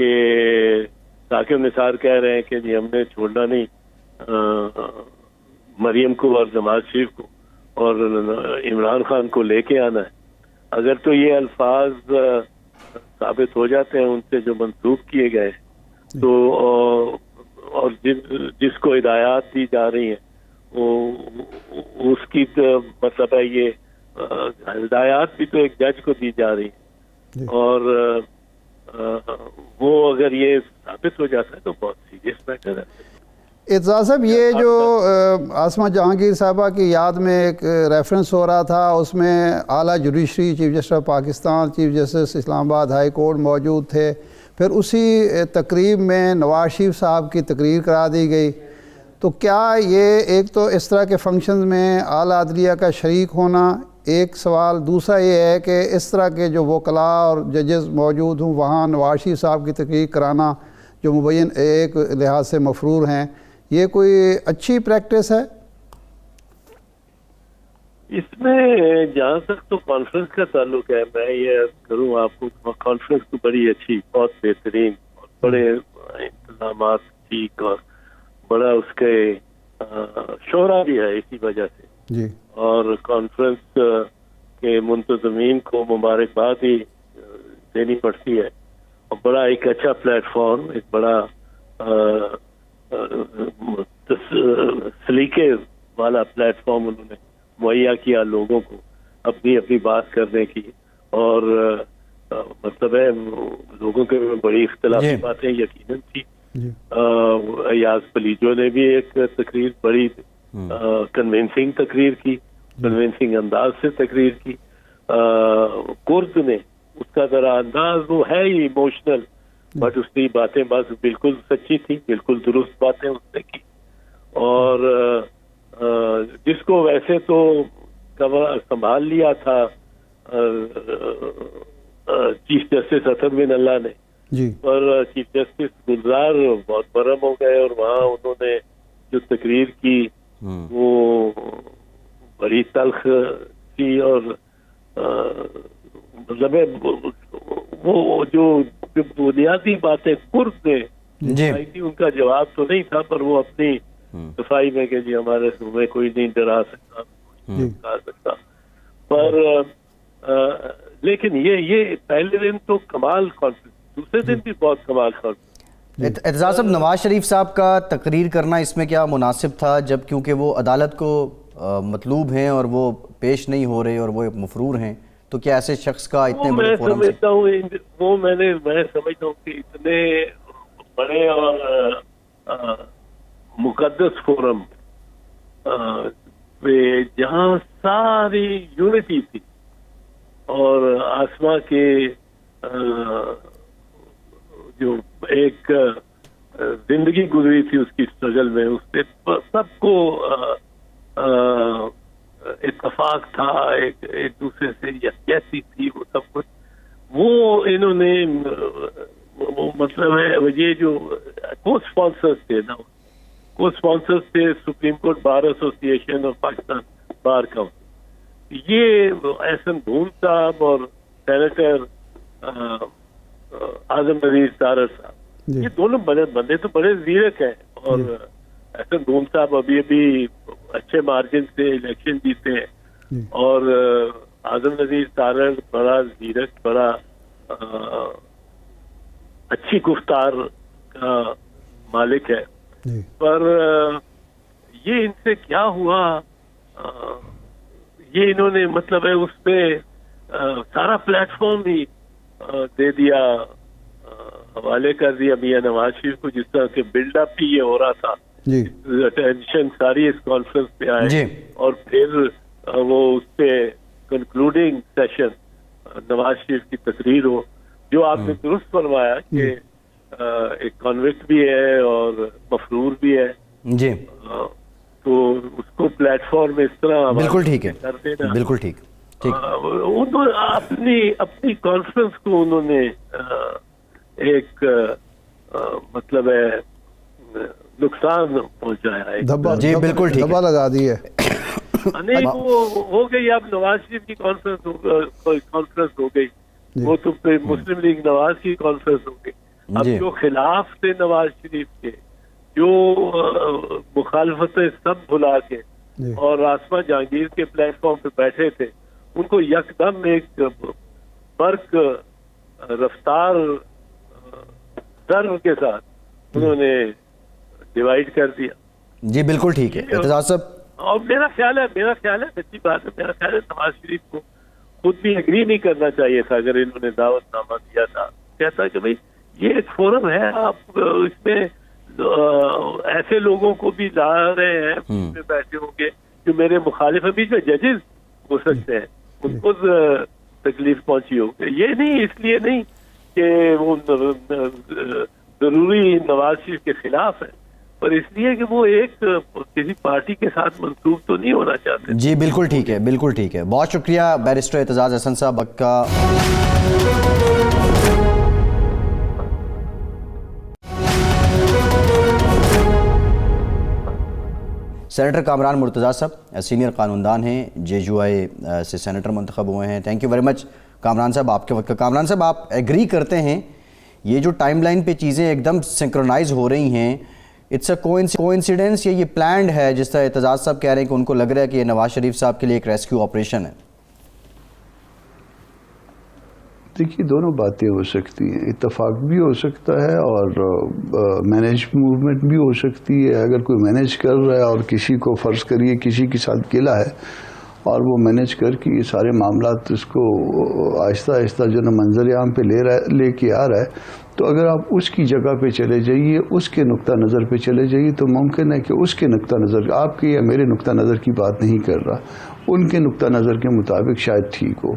کہ ثاقب نثار کہہ رہے ہیں کہ جی ہم نے چھوڑنا نہیں مریم کو اور نواز شریف کو اور عمران خان کو لے کے آنا ہے. اگر تو یہ الفاظ ثابت ہو جاتے ہیں ان سے جو منسوخ کیے گئے تو اور جس کو ہدایات دی جا رہی ہیں وہ اس کی مطلب ہے یہ ہدایات بھی تو ایک جج کو دی جا رہی ہیں اور وہ اگر یہ ثابت ہو جاتا ہے تو بہت سیریس میٹر ہے. اعتزاز صاحب یہ جو عاصمہ جہانگیر صاحبہ کی یاد میں ایک ریفرنس ہو رہا تھا اس میں اعلیٰ judiciary chief justice of Pakistan chief justice Islamabad high court موجود تھے. پھر اسی تقریب میں نواز شریف صاحب کی تقریر کرا دی گئی. تو کیا یہ ایک تو اس طرح کے فنکشنز میں اعلیٰ عدلیہ کا شریک ہونا ایک سوال، دوسرا یہ ہے کہ اس طرح کے جو وکلاء اور ججز موجود ہوں وہاں نواز شریف صاحب کی تقریر کرانا جو مبین ایک لحاظ سے مفرور ہیں، یہ کوئی اچھی پریکٹس ہے؟ اس میں جہاں تک تو کانفرنس کا تعلق ہے میں یہ کروں آپ کو، کانفرنس تو بڑی اچھی، بہت بہترین اور بڑے انتظامات ٹھیک اور بڑا اس کے شہرہ بھی ہے اسی وجہ سے جی. اور کانفرنس کے منتظمین کو مبارکباد ہی دینی پڑتی ہے اور بڑا ایک اچھا پلیٹ فارم، ایک بڑا سلیقے والا پلیٹ فارم انہوں نے مہیا کیا لوگوں کو اپنی بات کرنے کی. اور مطلب ہے لوگوں کے بڑی اختلافی باتیں یقیناً تھی. ایاز پلیجو نے بھی ایک تقریر بڑی کنونسنگ تقریر کی، کنونسنگ انداز سے تقریر کی. کرد نے اس کا ذرا انداز وہ ہے ہی ایموشنل بٹ اس کی باتیں بس بالکل سچی تھی، بالکل درست باتیں اس نے کی. اور جس کو ویسے تو سنبھال لیا تھا چیف جسٹس اسد بن اللہ نے جی. پر چیف جسٹس گلزار بہت برہم ہو گئے اور وہاں انہوں نے جو تقریر کی وہ بڑی تلخ تھی اور مطلب وہ جو بنیادی باتیں کرد نے آئی تھی ان کا جواب تو نہیں تھا پر وہ اپنی صفائی میں کہ جی ہمارے صوبے کوئی نہیں ڈرا سکتا کہا سکتا. پر لیکن یہ پہلے دن تو کمال کانفرنس، دوسرے دن بھی بہت کمال کانفرنس. اعتزاز صاحب نواز شریف صاحب کا تقریر کرنا اس میں کیا مناسب تھا جب کیونکہ وہ عدالت کو مطلوب ہیں اور وہ پیش نہیں ہو رہے اور وہ مفرور ہیں، تو کیا ایسے شخص کا اتنے بڑے فورم سے وہ میں سمجھتا ہوں کہ اتنے بڑے اور مقدس فورم جہاں ساری یونٹی تھی اور آسما کے جو ایک زندگی گزری تھی اس کی اسٹرگل میں، اس پہ سب کو اتفاق تھا، ایک دوسرے سے یکجہتی تھی، وہ سب کچھ وہ انہوں نے مطلب ہے یہ جو کو اسپانسرز تھے نا، کو اسپانسرز تھے سپریم کورٹ بار ایسوسی ایشن اور پاکستان بار کاؤنسل، یہ احسن بھون صاحب اور سینیٹر اعظم نذیر تارڑ صاحب، یہ دونوں بندے تو بڑے زیرک ہیں. اور احسن بھون صاحب ابھی اچھے مارجن سے الیکشن جیتے ہیں اور اعظم نذیر تارڑ بڑا زیرک، بڑا اچھی گفتار کا مالک ہے. پر یہ ان سے کیا ہوا، یہ انہوں نے مطلب ہے اس پہ سارا پلیٹ فارم ہی دے دیا، حوالے کر دیا میاں نواز شریف کو، جس طرح کے بلڈ اپ بھی یہ ہو رہا تھا، اٹینشن ساری اس کانفرنس پہ آئے اور پھر وہ اس پہ کنکلوڈنگ سیشن نواز شریف کی تقریر ہو، جو آپ نے درست فرمایا کہ ایک کنوکٹ بھی ہے اور مفرور بھی ہے جی، تو اس کو پلیٹ فارم اس طرح بالکل ٹھیک ہے، بالکل ٹھیک. انہوں اپنی کانفرنس کو انہوں نے ایک مطلب ہے نقصان پہنچایا ہے، جی بالکل ٹھیک، دھبا لگا دی ہے. نہیں وہ ہو گئی، اب نواز شریف کی کانفرنس ہو گئی، وہ تو مسلم لیگ نواز کی کانفرنس ہو گئی. اب جو خلاف تھے نواز شریف کے، جو مخالفتیں سب بھلا کے اور آسما جہانگیر کے پلیٹ فارم پہ بیٹھے تھے، ان کو یکدم ایک برق رفتار ضرب کے ساتھ انہوں نے ڈیوائیڈ کر دیا. جی بالکل ٹھیک ہے اعتزاز صاحب. اور میرا خیال ہے سچی بات ہے، میرا خیال ہے نواز شریف کو خود بھی اگری نہیں کرنا چاہیے تھا. اگر انہوں نے دعوت نامہ دیا تھا، کہتا کہ بھائی یہ ایک فورم ہے، آپ اس میں ایسے لوگوں کو بھی لا رہے ہیں، اس میں بیٹھے ہوں گے جو میرے مخالف ہیں، بیچ میں ججز ہو سکتے ہیں، ان کو تکلیف پہنچی ہوگی. یہ نہیں، اس لیے نہیں کہ وہ ضروری نواز شریف کے خلاف ہے، پر اس لیے کہ وہ ایک کسی پارٹی کے ساتھ منسوب تو نہیں ہونا چاہتے. جی بالکل ٹھیک ہے، بالکل ٹھیک ہے. بہت شکریہ بیرسٹر اعتزاز احسن صاحب کا. سینیٹر کامران مرتضیٰ صاحب سینئر قانون دان ہیں، JUI سے سینیٹر منتخب ہوئے ہیں. Thank you very much Kamran صاحب آپ کے وقت کا. کامران صاحب آپ ایگری کرتے ہیں یہ جو ٹائم لائن پہ چیزیں ایک دم سنکرونائز ہو رہی ہیں، اٹس اے کوئنسیڈنس یا یہ پلانڈ ہے، جس طرح اعتزاز صاحب کہہ رہے ہیں کہ ان کو لگ رہا ہے کہ یہ نواز شریف صاحب کے لیے ایک ریسکیو آپریشن ہے؟ دیکھیے دونوں باتیں ہو سکتی ہیں، اتفاق بھی ہو سکتا ہے اور مینیج موومنٹ بھی ہو سکتی ہے. اگر کوئی مینیج کر رہا ہے اور کسی کو فرض کریے کسی کے ساتھ گلا ہے اور وہ مینیج کر کے یہ سارے معاملات اس کو آہستہ آہستہ جو نا منظر عام پہ لے کے آ رہا ہے، تو اگر آپ اس کی جگہ پہ چلے جائیے، اس کے نقطہ نظر پہ چلے جائیے، تو ممکن ہے کہ اس کے نقطہ نظر، آپ کے یا میرے نقطہ نظر کی بات نہیں کر رہا، ان کے نقطہ نظر کے مطابق شاید ٹھیک ہو.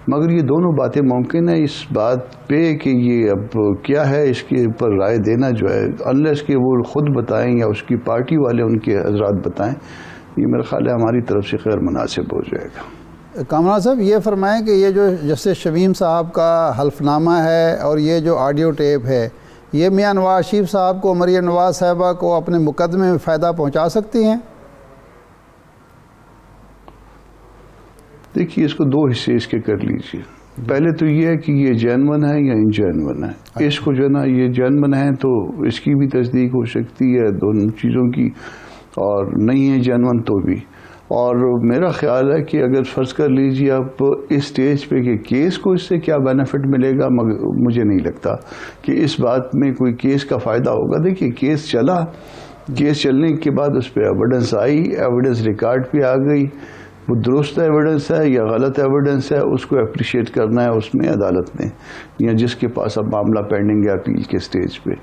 مگر یہ دونوں باتیں ممکن ہے. اس بات پہ کہ یہ اب کیا ہے اس کے اوپر رائے دینا جو ہے، انلیس کہ وہ خود بتائیں یا اس کی پارٹی والے ان کے حضرات بتائیں، یہ میرا خیال ہے ہماری طرف سے غیر مناسب ہو جائے گا. کامران صاحب یہ فرمائیں کہ یہ جو جسٹس شمیم صاحب کا حلف نامہ ہے اور یہ جو آڈیو ٹیپ ہے، یہ میاں نواز شریف صاحب کو، مریم نواز صاحبہ کو اپنے مقدمے میں فائدہ پہنچا سکتی ہیں؟ دیکھیے اس کو دو حصے اس کے کر لیجیے. پہلے تو یہ ہے کہ یہ جینون ہے یا انجینون ہے. اس کو جو ہے نا یہ جینون ہے تو اس کی بھی تصدیق ہو سکتی ہے دونوں چیزوں کی، اور نہیں ہے جینون تو بھی. اور میرا خیال ہے کہ اگر فرض کر لیجیے آپ اس سٹیج پہ کہ کیس کو اس سے کیا بینیفٹ ملے گا، مجھے نہیں لگتا کہ اس بات میں کوئی کیس کا فائدہ ہوگا. دیکھیے کیس چلا، کیس چلنے کے بعد اس پہ ایویڈنس آئی، ایویڈنس ریکارڈ پہ آ گئی، وہ درست ایویڈنس ہے یا غلط ایویڈنس ہے، اس کو اپریشیٹ کرنا ہے اس میں عدالت نے، یا جس کے پاس اب معاملہ پینڈنگ ہے اپیل کے سٹیج پہ.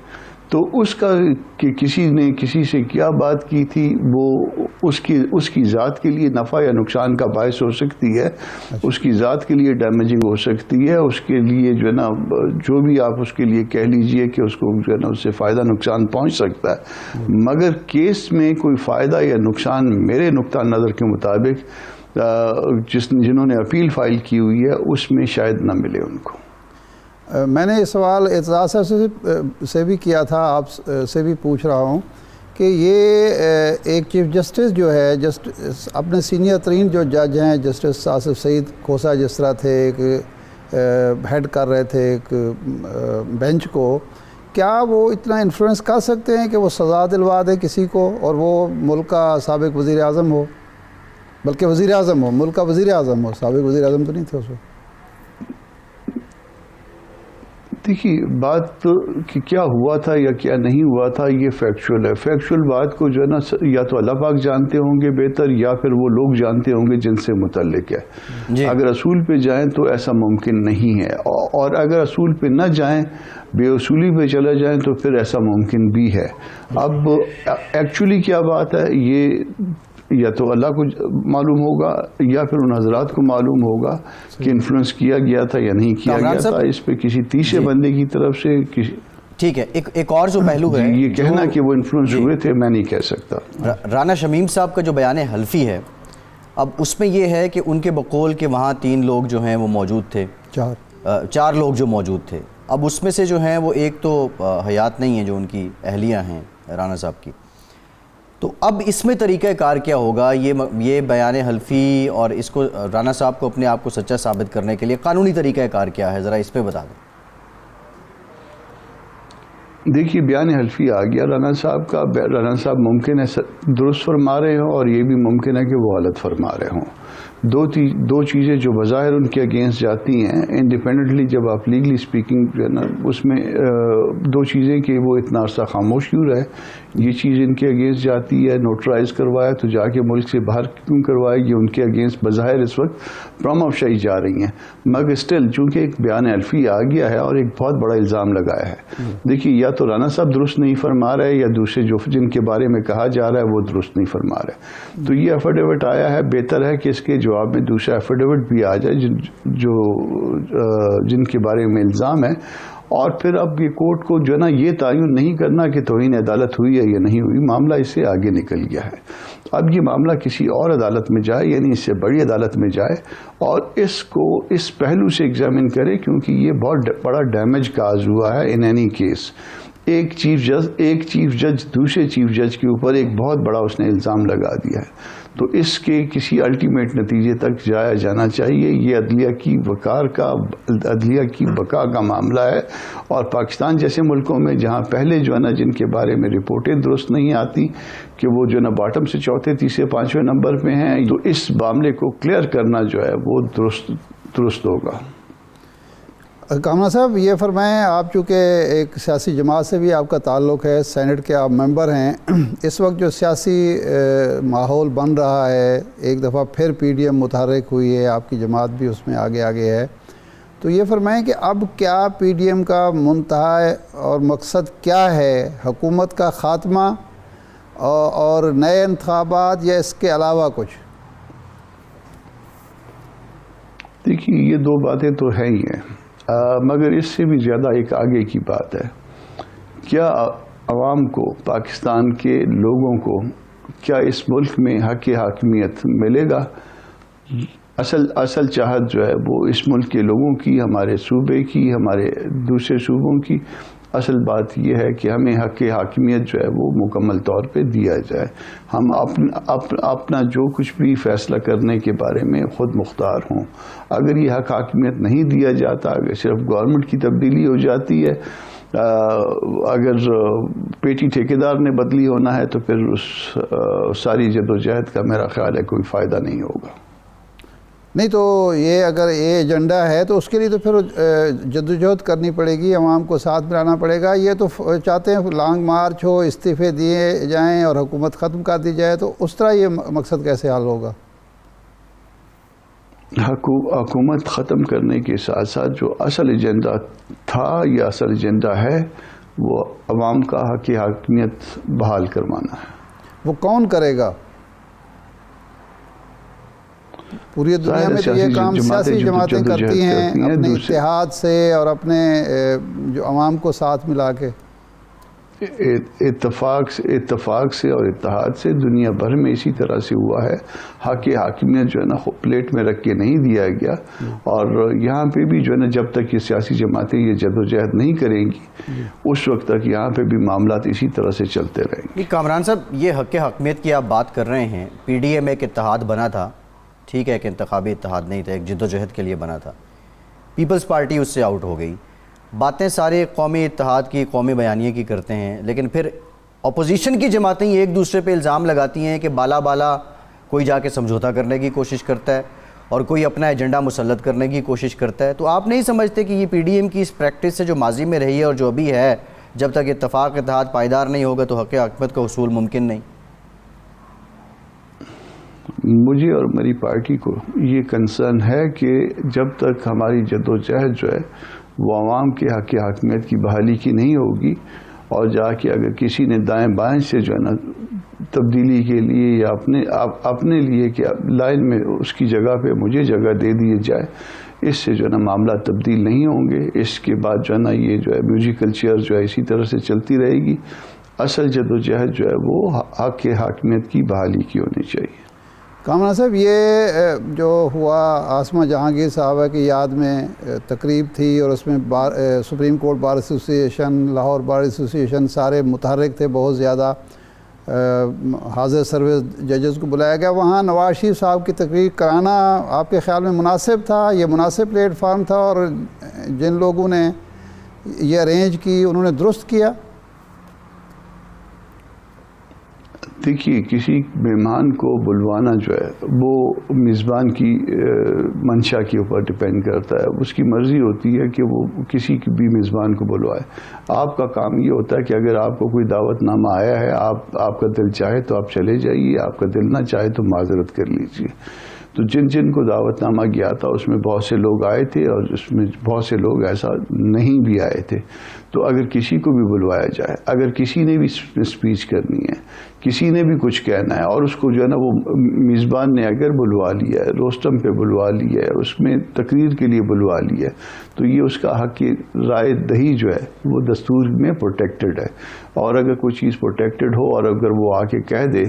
تو اس کا کہ کسی نے کسی سے کیا بات کی تھی، وہ اس کی ذات کے لیے نفع یا نقصان کا باعث ہو سکتی ہے، اس کی ذات کے لیے ڈیمیجنگ ہو سکتی ہے، اس کے لیے جو ہے نا جو بھی آپ اس کے لیے کہہ لیجئے کہ اس کو جو ہے نا اس سے فائدہ نقصان پہنچ سکتا ہے. مگر کیس میں کوئی فائدہ یا نقصان میرے نقطہ نظر کے مطابق جنہوں نے اپیل فائل کی ہوئی ہے اس میں شاید نہ ملے ان کو. میں نے یہ سوال اعتزاز صاحب سے بھی کیا تھا، آپ سے بھی پوچھ رہا ہوں کہ یہ ایک چیف جسٹس جو ہے، اپنے سینئر ترین جو جج ہیں، جسٹس آصف سعید کھوسہ جس طرح تھے، ایک ہیڈ کر رہے تھے ایک بینچ کو، کیا وہ اتنا انفلوئنس کر سکتے ہیں کہ وہ سزا دلوا دے کسی کو اور وہ ملک کا سابق وزیر اعظم ہو، بلکہ وزیر اعظم ہو، ملک کا وزیر اعظم ہو، سابق وزیر اعظم تو نہیں تھے اس وقت؟ دیکھیے بات کہ کیا ہوا تھا یا کیا نہیں ہوا تھا یہ فیکچول ہے. فیکچول بات کو جو ہے نا یا تو اللہ پاک جانتے ہوں گے بہتر، یا پھر وہ لوگ جانتے ہوں گے جن سے متعلق ہے. اگر اصول پہ جائیں تو ایسا ممکن نہیں ہے، اور اگر اصول پہ نہ جائیں، بے اصولی پہ چلے جائیں تو پھر ایسا ممکن بھی ہے. اب ایکچولی کیا بات ہے یہ یا تو اللہ کو معلوم ہوگا یا پھر ان حضرات کو معلوم ہوگا کہ انفلوئنس کیا گیا تھا یا نہیں کیا گیا تھا. اس پہ کسی تیسرے بندے کی طرف سے ٹھیک ہے. ایک اور جو پہلو ہے یہ کہنا کہ وہ انفلوئنس ہوئے تھے میں نہیں کہہ سکتا. رانا شمیم صاحب کا جو بیان حلفی ہے، اب اس میں یہ ہے کہ ان کے بقول کہ وہاں 3 لوگ جو ہیں وہ موجود تھے، 4 لوگ جو موجود تھے. اب اس میں سے جو ہیں وہ ایک تو حیات نہیں ہے جو ان کی اہلیہ ہیں رانا صاحب کی. تو اب اس میں طریقہ کار کیا ہوگا؟ یہ بیان حلفی اور اس کو رانا صاحب کو اپنے آپ کو سچا ثابت کرنے کے لیے قانونی طریقہ کار کیا ہے؟ ذرا اس پہ بتا دیں. دیکھیے بیان حلفی آ گیا رانا صاحب کا. رانا صاحب ممکن ہے درست فرما رہے ہوں اور یہ بھی ممکن ہے کہ وہ غلط فرما رہے ہوں. دو چیزیں جو بظاہر ان کے اگینسٹ جاتی ہیں انڈیپینڈنٹلی جب آپ لیگلی اسپیکنگ جو ہے نا اس میں دو چیزیں کہ وہ اتنا عرصہ خاموش کیوں رہے. یہ چیز ان کے اگینسٹ جاتی ہے نوٹرائز کروایا تو جا کے ملک سے باہر کیوں کروائے. یہ ان کے اگینسٹ بظاہر اس وقت پرام افشائی جا رہی ہیں مگر اسٹل چونکہ ایک بیان حلفی آ گیا ہے اور ایک بہت بڑا الزام لگایا ہے. دیکھیے یا تو رانا صاحب درست نہیں فرما رہے یا دوسرے جن کے بارے میں کہا جا رہا ہے وہ درست نہیں فرما رہے. تو یہ ایفیڈیوٹ آیا ہے. بہتر ہے کہ اس کے جواب میں دوسرا ایفیڈیوٹ بھی آ جائے جن کے بارے میں الزام ہے. اور پھر اب یہ کورٹ کو جو ہے نا یہ تعین نہیں کرنا کہ توہین عدالت ہوئی ہے یا نہیں ہوئی. معاملہ اس سے آگے نکل گیا ہے. اب یہ معاملہ کسی اور عدالت میں جائے یعنی اس سے بڑی عدالت میں جائے اور اس کو اس پہلو سے ایگزامن کرے کیونکہ یہ بہت بڑا ڈیمیج کاز ہوا ہے. ان اینی کیس ایک چیف جج دوسرے چیف جج کے اوپر ایک بہت بڑا اس نے الزام لگا دیا ہے. تو اس کے کسی الٹیمیٹ نتیجے تک جایا جانا چاہیے. یہ عدلیہ کی بقا کا معاملہ ہے. اور پاکستان جیسے ملکوں میں جہاں پہلے جو ہے نا جن کے بارے میں رپورٹیں درست نہیں آتی کہ وہ جو ہے نا باٹم سے چوتھے تیسرے پانچویں نمبر پہ ہیں تو اس معاملے کو کلیئر کرنا جو ہے وہ درست ہوگا. کامران صاحب یہ فرمائیں آپ چونکہ ایک سیاسی جماعت سے بھی آپ کا تعلق ہے سینٹ کے آپ ممبر ہیں اس وقت جو سیاسی ماحول بن رہا ہے ایک دفعہ پھر پی ڈی ایم متحرک ہوئی ہے آپ کی جماعت بھی اس میں آگے ہے تو یہ فرمائیں کہ اب کیا پی ڈی ایم کا منتہا اور مقصد کیا ہے حکومت کا خاتمہ اور نئے انتخابات یا اس کے علاوہ کچھ؟ دیکھیے یہ دو باتیں تو ہیں ہی ہیں مگر اس سے بھی زیادہ ایک آگے کی بات ہے. کیا عوام کو پاکستان کے لوگوں کو کیا اس ملک میں حق حاکمیت ملے گا؟ اصل چاہت جو ہے وہ اس ملک کے لوگوں کی ہمارے صوبے کی ہمارے دوسرے صوبوں کی اصل بات یہ ہے کہ ہمیں حق حاکمیت جو ہے وہ مکمل طور پہ دیا جائے. ہم اپنا جو کچھ بھی فیصلہ کرنے کے بارے میں خود مختار ہوں. اگر یہ حق حاکمیت نہیں دیا جاتا اگر صرف گورنمنٹ کی تبدیلی ہو جاتی ہے اگر پیٹی ٹھیکیدار نے بدلی ہونا ہے تو پھر اس ساری جدوجہد کا میرا خیال ہے کوئی فائدہ نہیں ہوگا. نہیں تو یہ اگر یہ ایجنڈا ہے تو اس کے لیے تو پھر جدوجہد کرنی پڑے گی عوام کو ساتھ ملانا پڑے گا. یہ تو چاہتے ہیں لانگ مارچ ہو استعفے دیے جائیں اور حکومت ختم کر دی جائے تو اس طرح یہ مقصد کیسے حل ہوگا؟ حکومت ختم کرنے کے ساتھ ساتھ جو اصل ایجنڈا تھا یا اصل ایجنڈا ہے وہ عوام کا حق حاکمیت بحال کروانا ہے. وہ کون کرے گا؟ پوری دنیا میں تو یہ کام سیاسی جماعتیں کرتی ہیں اپنے اتحاد سے اور اپنے جو عوام کو ساتھ ملا کے. اتفاق سے اور اتحاد سے دنیا بھر میں اسی طرح سے ہوا ہے. حق حاکمیت جو ہے نا پلیٹ میں رکھ کے نہیں دیا گیا اور یہاں پہ بھی جو ہے نا جب تک یہ سیاسی جماعتیں یہ جدوجہد نہیں کریں گی اس وقت تک یہاں پہ بھی معاملات اسی طرح سے چلتے رہیں گے. کامران صاحب یہ حق حاکمیت کی آپ بات کر رہے ہیں. پی ڈی ایم ایک اتحاد بنا تھا ٹھیک ہے کہ انتخابی اتحاد نہیں تھا ایک جدوجہد کے لیے بنا تھا. پیپلز پارٹی اس سے آؤٹ ہو گئی. باتیں سارے قومی اتحاد کی قومی بیانیے کی کرتے ہیں لیکن پھر اپوزیشن کی جماعتیں ایک دوسرے پہ الزام لگاتی ہیں کہ بالا کوئی جا کے سمجھوتا کرنے کی کوشش کرتا ہے اور کوئی اپنا ایجنڈا مسلط کرنے کی کوشش کرتا ہے. تو آپ نہیں سمجھتے کہ یہ پی ڈی ایم کی اس پریکٹس سے جو ماضی میں رہی ہے اور جو ابھی ہے جب تک اتفاق اتحاد پائیدار نہیں ہوگا تو حق حاکمیت کا حصول ممکن نہیں؟ مجھے اور میری پارٹی کو یہ کنسرن ہے کہ جب تک ہماری جدوجہد جو ہے وہ عوام کے حق حاکمیت کی بحالی کی نہیں ہوگی اور جا کے اگر کسی نے دائیں بائیں سے جو ہے نا تبدیلی کے لیے یا اپنے لیے کہ لائن میں اس کی جگہ پہ مجھے جگہ دے دیے جائے اس سے جو ہے نا معاملہ تبدیل نہیں ہوں گے. اس کے بعد جو ہے نا یہ جو ہے میوزیکل چیئر جو ہے اسی طرح سے چلتی رہے گی. اصل جدوجہد جو ہے وہ حق حاکمیت کی بحالی کی ہونی چاہیے. کامران صاحب یہ جو ہوا عاصمہ جہانگیر صاحبہ کی یاد میں تقریب تھی اور اس میں سپریم کورٹ بار ایسوسی ایشن لاہور بار ایسوسی ایشن سارے متحرک تھے بہت زیادہ. حاضر سروس ججز کو بلایا گیا. وہاں نواز شریف صاحب کی تقریر کرانا آپ کے خیال میں مناسب تھا؟ یہ مناسب پلیٹ فارم تھا اور جن لوگوں نے یہ ارینج کی انہوں نے درست کیا؟ دیکھیے کسی مہمان کو بلوانا جو ہے وہ میزبان کی منشا کے اوپر ڈپینڈ کرتا ہے. اس کی مرضی ہوتی ہے کہ وہ کسی بھی میزبان کو بلوائے. آپ کا کام یہ ہوتا ہے کہ اگر آپ کو کوئی دعوت نامہ آیا ہے, آپ کا دل چاہے تو آپ چلے جائیے, آپ کا دل نہ چاہے تو معذرت کر لیجیے. تو جن کو دعوت نامہ گیا تھا اس میں بہت سے لوگ آئے تھے اور اس میں بہت سے لوگ ایسا نہیں بھی آئے تھے. تو اگر کسی کو بھی بلوایا جائے, اگر کسی نے بھی اسپیچ کرنی ہے, کسی نے بھی کچھ کہنا ہے, اور اس کو جو ہے نا وہ میزبان نے اگر بلوا لیا ہے, روسٹم پہ بلوا لیا ہے, اس میں تقریر کے لیے بلوا لیا ہے, تو یہ اس کا حق رائے دہی جو ہے وہ دستور میں پروٹیکٹڈ ہے. اور اگر کوئی چیز پروٹیکٹڈ ہو اور اگر وہ آ کے کہہ دے,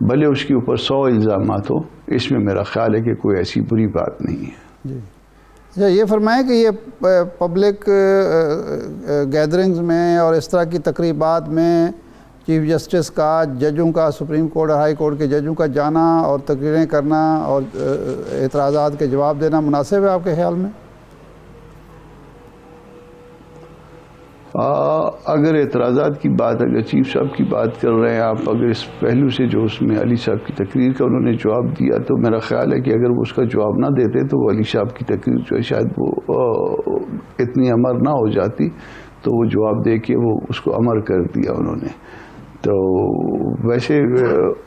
بھلے اس کے اوپر 100 الزامات ہو, اس میں میرا خیال ہے کہ کوئی ایسی بری بات نہیں ہے. جی اچھا, یہ فرمائیں کہ یہ پبلک گیدرنگز میں اور اس طرح کی تقریبات میں چیف جسٹس کا, ججوں کا, سپریم کورٹ اور ہائی کورٹ کے ججوں کا جانا اور تقریریں کرنا اور اعتراضات کے جواب دینا مناسب ہے آپ کے خیال میں؟ اگر اعتراضات کی بات, اگر چیف صاحب کی بات کر رہے ہیں آپ, اگر اس پہلو سے جو اس میں علی صاحب کی تقریر کا انہوں نے جواب دیا, تو میرا خیال ہے کہ اگر وہ اس کا جواب نہ دیتے تو وہ علی صاحب کی تقریر جو ہے شاید وہ اتنی امر نہ ہو جاتی. تو وہ جواب دے کے وہ اس کو امر کر دیا انہوں نے. تو ویسے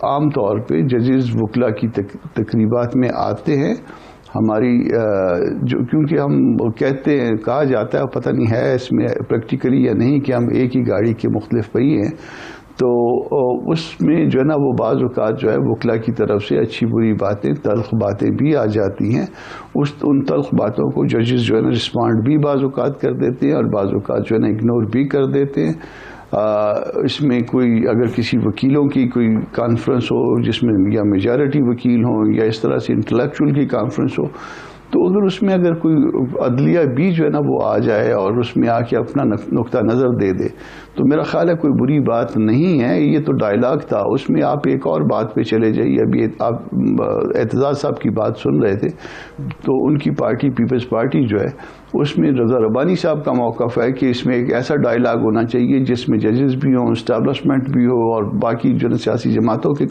عام طور پہ ججز وکلا کی تقریبات میں آتے ہیں ہماری, جو کیونکہ ہم کہتے ہیں, کہا جاتا ہے, پتہ نہیں ہے اس میں پریکٹیکلی یا نہیں, کہ ہم ایک ہی گاڑی کے مختلف پہیے ہیں. تو اس میں جو ہے نا وہ بعض اوقات جو ہے وکلا کی طرف سے اچھی بری باتیں, تلخ باتیں بھی آ جاتی ہیں. ان تلخ باتوں کو ججز جو ہے نا رسپانڈ بھی بعض اوقات کر دیتے ہیں, اور بعض اوقات جو ہے نا اگنور بھی کر دیتے ہیں. اس میں کوئی اگر کسی وکیلوں کی کوئی کانفرنس ہو جس میں یا میجارٹی وکیل ہوں, یا اس طرح سے انٹلیکچوئل کی کانفرنس ہو, تو اگر اس میں اگر کوئی عدلیہ بھی جو ہے نا وہ آ جائے اور اس میں آ کے اپنا نقطہ نظر دے دے, تو میرا خیال ہے کوئی بری بات نہیں ہے. یہ تو ڈائلاگ تھا, اس میں آپ ایک اور بات پہ چلے جائیے. ابھی آپ اعتزاز صاحب کی بات سن رہے تھے, تو ان کی پارٹی پیپلز پارٹی جو ہے اس میں رضا ربانی صاحب کا موقف ہے کہ اس میں ایک ایسا ڈائلاگ ہونا چاہیے جس میں ججز بھی ہوں, اسٹیبلشمنٹ بھی ہو, اور باقی جو سیاسی جماعتوں کے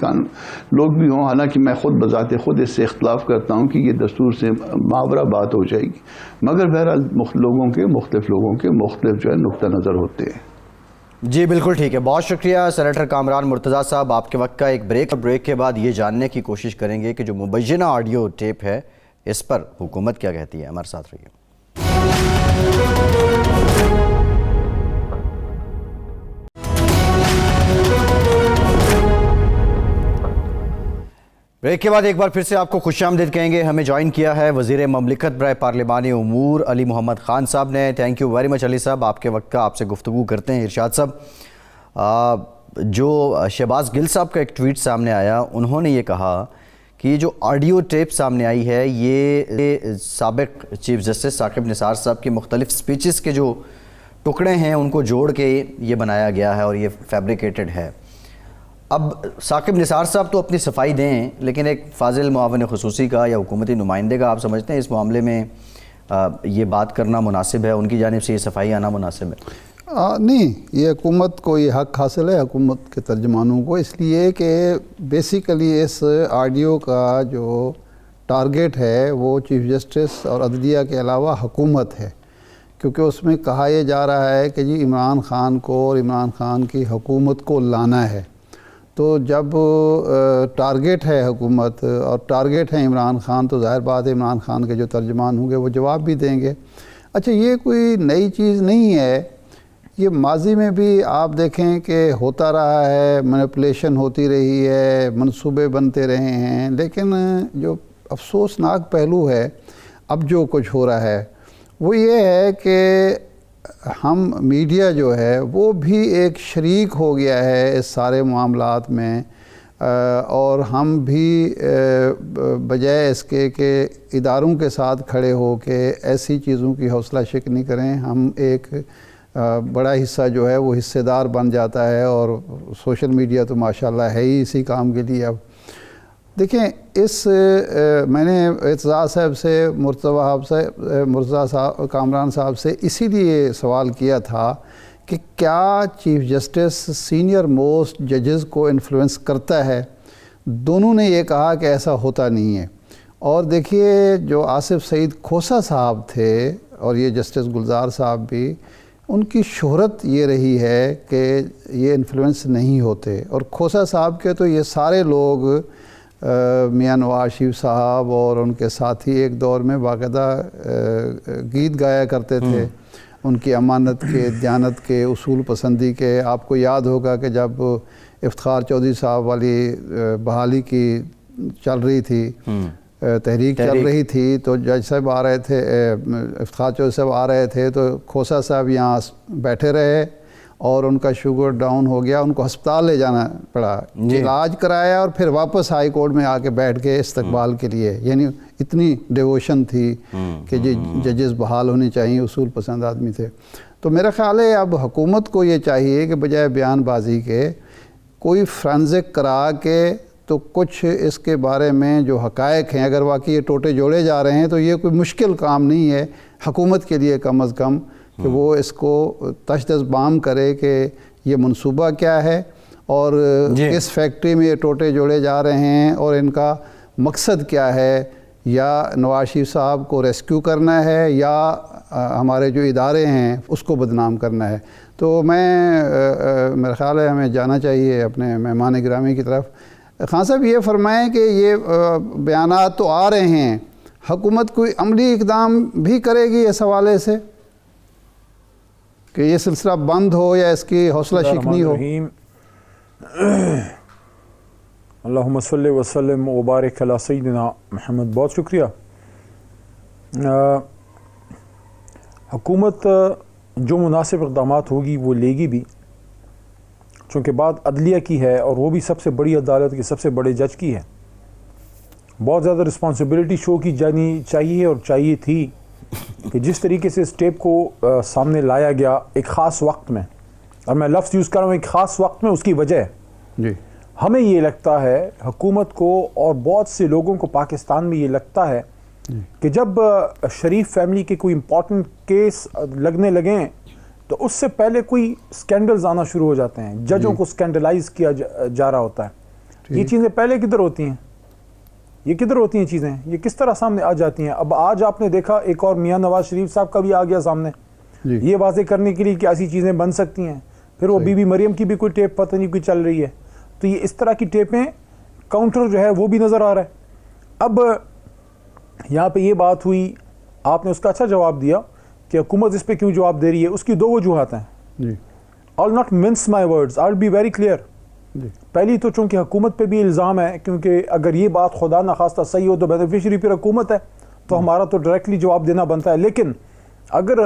لوگ بھی ہوں. حالانکہ میں خود بذات خود اس سے اختلاف کرتا ہوں کہ یہ دستور سے ماورا بات ہو جائے گی, مگر بہرحال مختلف لوگوں کے مختلف جو ہے نقطہ نظر ہوتے ہیں. جی بالکل ٹھیک ہے, بہت شکریہ سینیٹر کامران مرتضیٰ صاحب. آپ کے وقت کا ایک بریک, اور بریک کے بعد یہ جاننے کی کوشش کریں گے کہ جو مبینہ آڈیو ٹیپ ہے اس پر حکومت کیا کہتی ہے. ہمارے ساتھ رہیے. بریک کے بعد ایک بار پھر سے آپ کو خوش آمدید کہیں گے. ہمیں جوائن کیا ہے وزیر مملکت برائے پارلیمانی امور علی محمد خان صاحب نے. تھینک یو ویری مچ علی صاحب, آپ کے وقت کا آپ سے گفتگو کرتے ہیں. ارشاد صاحب, جو شہباز گل صاحب کا ایک ٹویٹ سامنے آیا, انہوں نے یہ کہا کہ یہ جو آڈیو ٹیپ سامنے آئی ہے یہ سابق چیف جسٹس ثاقب نثار صاحب کی مختلف سپیچز کے جو ٹکڑے ہیں ان کو جوڑ کے یہ بنایا گیا ہے اور یہ فیبریکیٹڈ ہے. اب ثاقب نثار صاحب تو اپنی صفائی دیں, لیکن ایک فاضل معاون خصوصی کا یا حکومتی نمائندے کا آپ سمجھتے ہیں اس معاملے میں یہ بات کرنا مناسب ہے, ان کی جانب سے یہ صفائی آنا مناسب ہے؟ نہیں, یہ حکومت کو یہ حق حاصل ہے, حکومت کے ترجمانوں کو, اس لیے کہ بیسیکلی اس آڈیو کا جو ٹارگیٹ ہے وہ چیف جسٹس اور عدلیہ کے علاوہ حکومت ہے. کیونکہ اس میں کہا یہ جا رہا ہے کہ جی عمران خان کو اور عمران خان کی حکومت کو لانا ہے. تو جب ٹارگیٹ ہے حکومت اور ٹارگیٹ ہے عمران خان, تو ظاہر بات ہے عمران خان کے جو ترجمان ہوں گے وہ جواب بھی دیں گے. اچھا, یہ کوئی نئی چیز نہیں ہے, یہ ماضی میں بھی آپ دیکھیں کہ ہوتا رہا ہے, مینپولیشن ہوتی رہی ہے, منصوبے بنتے رہے ہیں. لیکن جو افسوسناک پہلو ہے اب جو کچھ ہو رہا ہے وہ یہ ہے کہ ہم میڈیا جو ہے وہ بھی ایک شریک ہو گیا ہے اس سارے معاملات میں, اور ہم بھی بجائے اس کے کہ اداروں کے ساتھ کھڑے ہو کے ایسی چیزوں کی حوصلہ شکنی کریں, ہم ایک بڑا حصہ جو ہے وہ حصے دار بن جاتا ہے. اور سوشل میڈیا تو ماشاءاللہ ہے ہی اسی کام کے لیے. اب دیکھیں, میں نے اعتزاز صاحب سے مرتضیٰ صاحب کامران صاحب سے اسی لیے سوال کیا تھا کہ کیا چیف جسٹس سینئر موسٹ ججز کو انفلوئنس کرتا ہے. دونوں نے یہ کہا کہ ایسا ہوتا نہیں ہے. اور دیکھیے جو آصف سعید کھوسہ صاحب تھے اور یہ جسٹس گلزار صاحب بھی, ان کی شہرت یہ رہی ہے کہ یہ انفلوئنس نہیں ہوتے. اور کھوسہ صاحب کے تو یہ سارے لوگ میاں نواز شریف صاحب اور ان کے ساتھی ایک دور میں باقاعدہ گیت گایا کرتے تھے ان کی امانت کے, دیانت کے, اصول پسندی کے. آپ کو یاد ہوگا کہ جب افتخار چودھری صاحب والی بحالی کی چل رہی تھی, تحریک چل رہی تھی, تو جج صاحب آ رہے تھے, افتخار چودھری صاحب آ رہے تھے, تو کھوسہ صاحب یہاں بیٹھے رہے اور ان کا شوگر ڈاؤن ہو گیا, ان کو ہسپتال لے جانا پڑا, علاج کرایا اور پھر واپس ہائی کورٹ میں آ کے بیٹھ گئے استقبال کے لیے. یعنی اتنی ڈیووشن تھی کہ ججز بحال ہونی چاہیے, اصول پسند آدمی تھے. تو میرا خیال ہے اب حکومت کو یہ چاہیے کہ بجائے بیان بازی کے کوئی فرانزک کرا کے تو کچھ اس کے بارے میں جو حقائق ہیں, اگر واقعی یہ ٹوٹے جوڑے جا رہے ہیں تو یہ کوئی مشکل کام نہیں ہے حکومت کے لیے کم از کم, کہ وہ اس کو تشدد بام کرے کہ یہ منصوبہ کیا ہے اور کس فیکٹری میں یہ ٹوٹے جوڑے جا رہے ہیں اور ان کا مقصد کیا ہے, یا نواز شریف صاحب کو ریسکیو کرنا ہے یا ہمارے جو ادارے ہیں اس کو بدنام کرنا ہے. تو میرا خیال ہے ہمیں جانا چاہیے اپنے مہمان گرامی کی طرف. خان صاحب یہ فرمائیں کہ یہ بیانات تو آ رہے ہیں, حکومت کوئی عملی اقدام بھی کرے گی اس حوالے سے کہ یہ سلسلہ بند ہو یا اس کی حوصلہ شکنی ہو؟ اللہم صلی وسلم وبارک علی سیدنا محمد. بہت شکریہ. حکومت جو مناسب اقدامات ہوگی وہ لے گی بھی, چونکہ بات عدلیہ کی ہے اور وہ بھی سب سے بڑی عدالت کی, سب سے بڑے جج کی ہے. بہت زیادہ رسپانسبلٹی شو کی جانی چاہیے اور چاہیے تھی کہ جس طریقے سے اس ٹیپ کو سامنے لایا گیا ایک خاص وقت میں, اور میں لفظ یوز کر رہا ہوں ایک خاص وقت میں, اس کی وجہ جی ہمیں یہ لگتا ہے حکومت کو اور بہت سے لوگوں کو پاکستان میں یہ لگتا ہے کہ جب شریف فیملی کے کوئی امپورٹنٹ کیس لگنے لگیں تو اس سے پہلے کوئی سکینڈلز آنا شروع ہو جاتے ہیں, ججوں کو سکینڈلائز کیا جا رہا ہوتا ہے. یہ چیزیں پہلے کدھر ہوتی ہیں, یہ کدھر ہوتی ہیں چیزیں, یہ کس طرح سامنے آ جاتی ہیں؟ اب آج آپ نے دیکھا ایک اور میاں نواز شریف صاحب کا بھی آ گیا سامنے یہ واضح کرنے کے لیے کہ ایسی چیزیں بن سکتی ہیں. پھر وہ بی بی مریم کی بھی کوئی ٹیپ پتہ نہیں کوئی چل رہی ہے. تو یہ اس طرح کی ٹیپیں کاؤنٹر جو ہے وہ بھی نظر آ رہا ہے. اب یہاں پہ یہ بات ہوئی, آپ نے اس کا اچھا جواب دیا کہ حکومت اس پہ کیوں جواب دے رہی ہے. اس کی دو وجوہات ہیں. I'll not mince my words, I'll be very clear. پہلی تو چونکہ حکومت پہ بھی الزام ہے, کیونکہ اگر یہ بات خدا نخواستہ صحیح ہو تو بینیفیشری پھر حکومت ہے, تو ہمارا تو ڈائریکٹلی جواب دینا بنتا ہے. لیکن اگر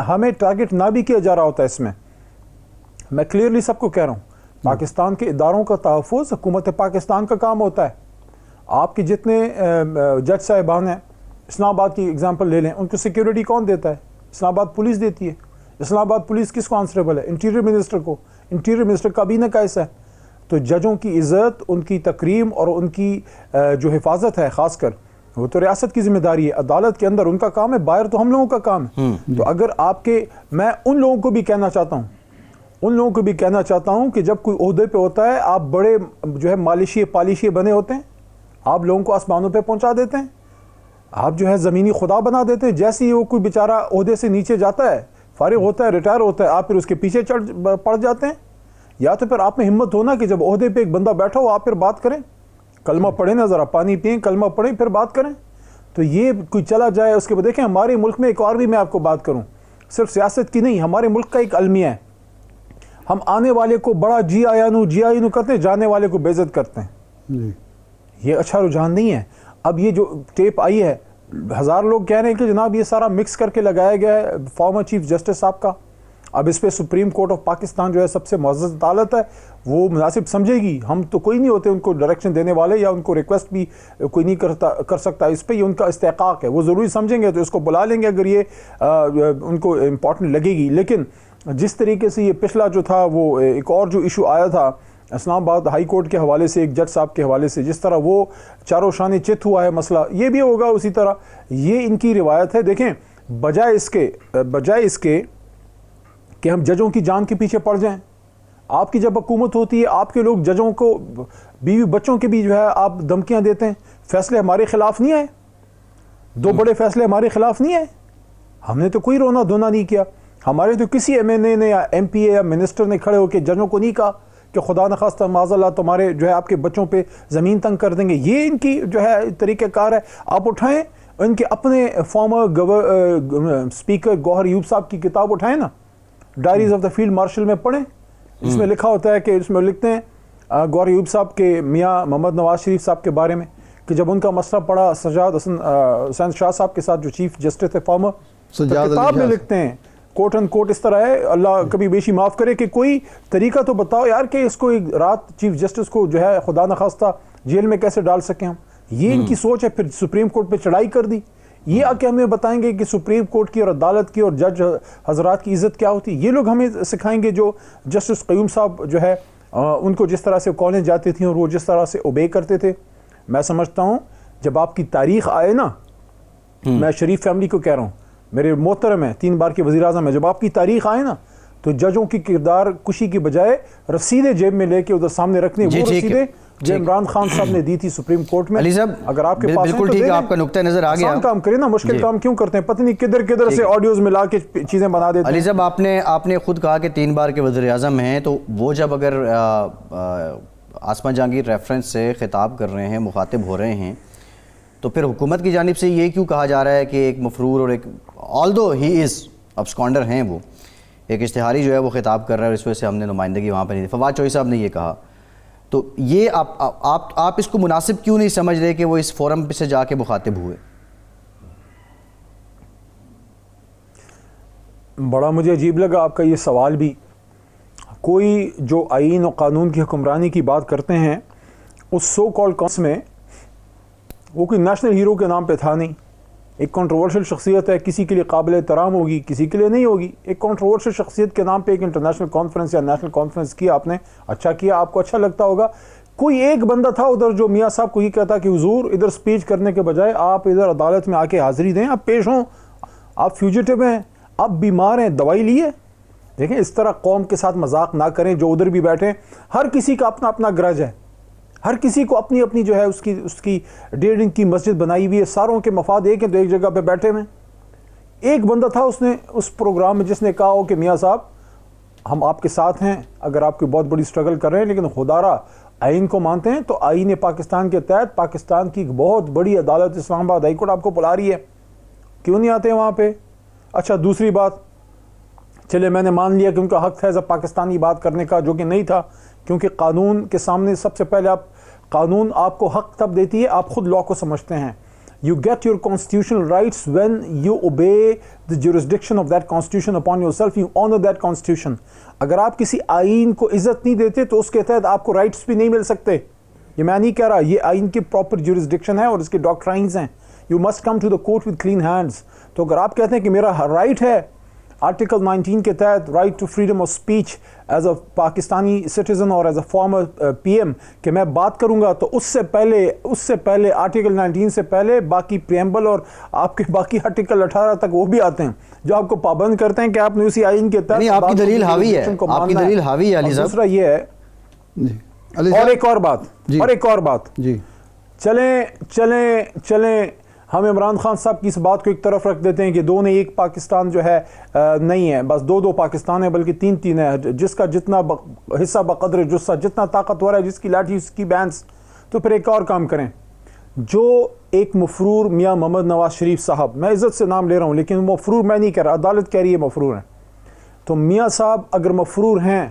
ہمیں ٹارگٹ نہ بھی کیا جا رہا ہوتا ہے اس میں کلیئرلی سب کو کہہ رہا ہوں, پاکستان کے اداروں کا تحفظ حکومت پاکستان کا کام ہوتا ہے. آپ کے جتنے جج صاحبان ہیں, اسلام آباد کی اگزامپل لے لیں, ان کو سیکیورٹی کون دیتا ہے؟ اسلام آباد پولیس دیتی ہے. اسلام آباد پولیس کس کو آنسریبل ہے؟ انٹیریئر منسٹر کو. انٹیریئر منسٹر کابینہ کا حصہ ہے. تو ججوں کی عزت, ان کی تکریم اور ان کی جو حفاظت ہے خاص کر, وہ تو ریاست کی ذمہ داری ہے. عدالت کے اندر ان کا کام ہے, باہر تو ہم لوگوں کا کام ہے. تو اگر آپ کے, میں ان لوگوں کو بھی کہنا چاہتا ہوں کہ جب کوئی عہدے پہ ہوتا ہے آپ بڑے جو ہے مالشی پالیشی بنے ہوتے ہیں, آپ لوگوں کو آسمانوں پہ پہنچا دیتے ہیں, آپ جو ہے زمینی خدا بنا دیتے ہیں. جیسے ہی وہ کوئی بیچارہ عہدے سے نیچے جاتا ہے, فارغ ہوتا ہے, ریٹائر ہوتا ہے, آپ پھر اس کے پیچھے پڑ جاتے ہیں. یا تو پھر آپ میں ہمت ہونا کہ جب عہدے پہ ایک بندہ بیٹھا ہو آپ پھر بات کریں, کلمہ پڑھیں نا, ذرا پانی پئیں, کلمہ پڑھیں, پھر بات کریں. تو یہ کوئی چلا جائے اس کے بعد دیکھیں ہمارے ملک میں ایک اور بھی میں آپ کو بات کروں, صرف سیاست کی نہیں, ہمارے ملک کا ایک المیہ ہے. ہم آنے والے کو بڑا جی آیا نو کرتے ہیں, جانے والے کو بے عزت کرتے ہیں. یہ اچھا رجحان نہیں ہے. اب یہ جو ٹیپ آئی ہے, ہزار لوگ کہہ رہے ہیں کہ جناب یہ سارا مکس کر کے لگایا گیا ہے فارمر چیف جسٹس صاحب کا. اب اس پہ سپریم کورٹ آف پاکستان جو ہے سب سے معزز عدالت ہے, وہ مناسب سمجھے گی. ہم تو کوئی نہیں ہوتے ان کو ڈائریکشن دینے والے, یا ان کو ریکویسٹ بھی کوئی نہیں کر سکتا اس پہ. یہ ان کا استحقاق ہے, وہ ضروری سمجھیں گے تو اس کو بلا لیں گے اگر یہ ان کو امپورٹنٹ لگے گی. لیکن جس طریقے سے یہ پچھلا جو تھا, وہ ایک اور جو ایشو آیا تھا اسلام آباد ہائی کورٹ کے حوالے سے, ایک جج صاحب کے حوالے سے, جس طرح وہ چاروں شانے چت ہوا ہے مسئلہ, یہ بھی ہوگا اسی طرح. یہ ان کی روایت ہے. دیکھیں بجائے اس کے کہ ہم ججوں کی جان کے پیچھے پڑ جائیں؟ آپ کی جب حکومت ہوتی ہے آپ کے لوگ ججوں کو بیوی بچوں کے بھی جو ہے آپ دھمکیاں دیتے ہیں. فیصلے ہمارے خلاف نہیں آئے, 2 بڑے فیصلے ہمارے خلاف نہیں آئے, ہم نے تو کوئی رونا دھونا نہیں کیا. ہمارے تو کسی ایم این اے نے یا ایم پی اے یا منسٹر نے کھڑے ہو کے ججوں کو نہیں کہا کہ خدا نخواستہ معاذ اللہ تمہارے جو ہے آپ کے بچوں پہ زمین تنگ کر دیں گے. یہ ان کی جو ہے طریقہ کار ہے. آپ اٹھائیں ان کے اپنے فارمر اسپیکر گوہر ایوب صاحب کی کتاب اٹھائیں نا, diaries of the field marshal میں پڑھیں. اس میں لکھا ہوتا ہے کہ اس میں لکھتے ہیں گوہر ایوب صاحب کے میاں محمد نواز شریف صاحب کے بارے میں کہ جب ان کا مسئلہ پڑا سجاد حسین شاہ صاحب کے ساتھ جو چیف جسٹس تھے فارمر, کتاب میں لکھتے ہیں کوٹ اینڈ کوٹ اس طرح ہے, اللہ کبھی بیشی معاف کرے, کہ کوئی طریقہ تو بتاؤ یار کہ اس کو ایک رات چیف جسٹس کو جو ہے خدا نخواستہ جیل میں کیسے ڈال سکیں ہم. یہ ان کی سوچ ہے. پھر سپریم کورٹ پہ چڑھائی کر دی. یہ آ کے ہمیں بتائیں گے کہ سپریم کورٹ کی اور عدالت کی اور جج حضرات کی عزت کیا ہوتی. یہ لوگ ہمیں سکھائیں گے جو جسٹس قیوم صاحب جو ہے ان کو جس طرح سے کالیں جاتی تھیں اور وہ جس طرح سے اوبے کرتے تھے. میں سمجھتا ہوں جب آپ کی تاریخ آئے نا, میں شریف فیملی کو کہہ رہا ہوں, میرے محترم ہیں 3 بار کے وزیر اعظم ہیں, جب آپ کی تاریخ آئے نا تو ججوں کی کردار کشی کی بجائے رسیدیں جیب میں لے کے ادھر سامنے رکھنے, وہ رسیدیں جو عمران خان صاحب نے دی تھی سپریم کورٹ میں. علی صاحب اگر آپ کے پاس بالکل ٹھیک ہے, آپ کا نقطہ نظر آ گیا. آسان کام کریں نا, مشکل کام کیوں کرتے ہیں؟ پتہ نہیں کدھر سے آڈیوز ملا کے چیزیں بنا دیتے ہیں. علی صاحب آپ نے خود کہا کہ 3 بار کے وزیر اعظم ہیں, تو وہ جب اگر آسما جہانگیر ریفرنس سے خطاب کر رہے ہیں, مخاطب ہو رہے ہیں, تو پھر حکومت کی جانب سے یہ کیوں کہا جا رہا ہے کہ ایک مفرور اور ایک آلدو ہی از ابسکانڈر ہیں, وہ ایک اشتہاری جو ہے وہ خطاب کر رہا ہے اور اس وجہ سے ہم نے نمائندگی وہاں پہ نہیں دی. فواد چوہی صاحب نے یہ کہا, تو یہ آپ اس کو مناسب کیوں نہیں سمجھ رہے کہ وہ اس فورم پہ سے جا کے مخاطب ہوئے؟ بڑا مجھے عجیب لگا آپ کا یہ سوال بھی. کوئی جو آئین و قانون کی حکمرانی کی بات کرتے ہیں اس سو کال کانس میں وہ کوئی نیشنل ہیرو کے نام پہ تھا نہیں. ایک کنٹروورشل شخصیت ہے, کسی کے لیے قابل احترام ہوگی, کسی کے لیے نہیں ہوگی. ایک کنٹروورشل شخصیت کے نام پہ ایک انٹرنیشنل کانفرنس یا نیشنل کانفرنس کیا آپ نے, اچھا کیا, آپ کو اچھا لگتا ہوگا. کوئی ایک بندہ تھا ادھر جو میاں صاحب کو یہ کہتا کہ حضور ادھر سپیچ کرنے کے بجائے آپ ادھر عدالت میں آ کے حاضری دیں, آپ پیش ہوں, آپ فیوجیٹو ہیں, آپ بیمار ہیں, دوائی لیے. دیکھیں اس طرح قوم کے ساتھ مذاق نہ کریں جو ادھر بھی بیٹھے. ہر کسی کا اپنا اپنا گرج ہے, ہر کسی کو اپنی اپنی جو ہے اس کی 1.5 انچ کی مسجد بنائی ہوئی ہے, ساروں کے مفاد ایک ہیں تو ایک جگہ پہ بیٹھے ہوئے. ایک بندہ تھا اس نے اس پروگرام میں جس نے کہا ہو کہ میاں صاحب ہم آپ کے ساتھ ہیں اگر آپ کی بہت بڑی سٹرگل کر رہے ہیں, لیکن خدا را آئین کو مانتے ہیں تو آئین پاکستان کے تحت پاکستان کی بہت بڑی عدالت اسلام آباد ہائی کورٹ آپ کو بلا رہی ہے, کیوں نہیں آتے وہاں پہ؟ اچھا دوسری بات, چلے میں نے مان لیا کہ ان کا حق تھا جب پاکستانی بات کرنے کا, جو کہ نہیں تھا, کیونکہ قانون کے سامنے سب سے پہلے قانون آپ کو حق تب دیتی ہے آپ خود لا کو سمجھتے ہیں. You get your constitutional rights when you obey the jurisdiction of that constitution upon yourself, you honor that constitution. اگر آپ کسی آئین کو عزت نہیں دیتے تو اس کے تحت آپ کو رائٹس بھی نہیں مل سکتے. یہ میں نہیں کہہ رہا, یہ آئین کی پراپر jurisdiction ہے اور اس کے ڈاکٹرائنز ہیں. You must come to the court with clean hands. تو اگر آپ کہتے ہیں کہ میرا رائٹ ہے آرٹیکل 19 کے تحت right to freedom of speech as a Pakistani citizen اور as a former P M کہ میں بات کروں گا, تو اس سے پہلے آرٹیکل 19 سے پہلے باقی پریمبل اور آپ کے باقی آرٹیکل 18 تک وہ بھی آتے ہیں جو آپ کو پابند کرتے ہیں کہ آپ نے اسی آئین کے تحت آپ کی دلیل حاوی ہے, آپ کی دلیل حاوی ہے علی صاحب. دوسرا یہ ہے اور ایک اور بات جی, چلیں ہم عمران خان صاحب کی اس بات کو ایک طرف رکھ دیتے ہیں کہ 2 نے 1 پاکستان جو ہے نہیں ہے, بس 2 پاکستان ہے بلکہ 3 ہے, جس کا جتنا حصہ بقدر جثہ, جتنا طاقتور ہے جس کی لاٹھی اس کی بینس. تو پھر ایک اور کام کریں, جو ایک مفرور میاں محمد نواز شریف صاحب, میں عزت سے نام لے رہا ہوں لیکن مفرور میں نہیں کہہ رہا, عدالت کہہ رہی ہے مفرور ہیں, تو میاں صاحب اگر مفرور ہیں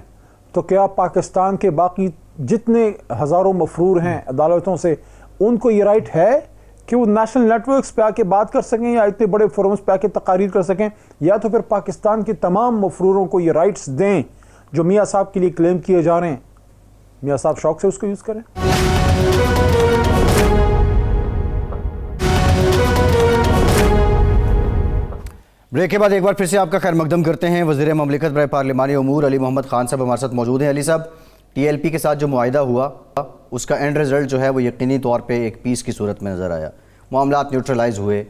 تو کیا پاکستان کے باقی جتنے ہزاروں مفرور ہیں عدالتوں سے ان کو یہ رائٹ ہے کہ وہ نیشنل نیٹ ورکس پہ آ کے بات کر سکیں یا اتنے بڑے فورمز پہ آ کے تقاریر کر سکیں, یا تو پھر پاکستان کے تمام مفروروں کو یہ رائٹس دیں جو میاں صاحب کے لیے کلیم کیے جا رہے ہیں, میاں صاحب شوق سے اس کو یوز کریں. بریک کے بعد ایک بار پھر سے آپ کا خیر مقدم کرتے ہیں. وزیر مملکت برائے پارلیمانی امور علی محمد خان صاحب ہمارے ساتھ موجود ہیں. علی صاحب, ٹی ایل پی کے ساتھ جو معاہدہ ہوا اس کا اینڈ رزلٹ جو ہے وہ یقینی طور پہ ایک پیس کی صورت میں نظر آیا, معاملات نیوٹرلائز ہوئے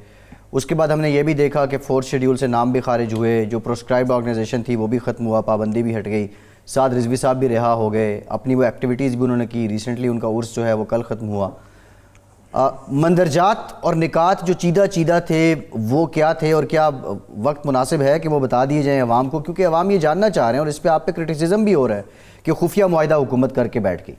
اس کے بعد ہم نے یہ بھی دیکھا کہ 4 شیڈیول سے نام بھی خارج ہوئے, جو پروسکرائب آرگنائزیشن تھی وہ بھی ختم ہوا, پابندی بھی ہٹ گئی, سعد رضوی صاحب بھی رہا ہو گئے, اپنی وہ ایکٹیویٹیز بھی انہوں نے کی, ریسنٹلی ان کا عرس جو ہے وہ کل ختم ہوا. مندرجات اور نکات جو چیدہ تھے وہ کیا تھے, اور کیا وقت مناسب ہے کہ وہ بتا دیے جائیں عوام کو, کیونکہ عوام یہ جاننا چاہ رہے ہیں اور اس پہ آپ پہ کرٹیسزم بھی ہو رہا ہے کہ خفیہ معاہدہ حکومت کر کے بیٹھ گئی.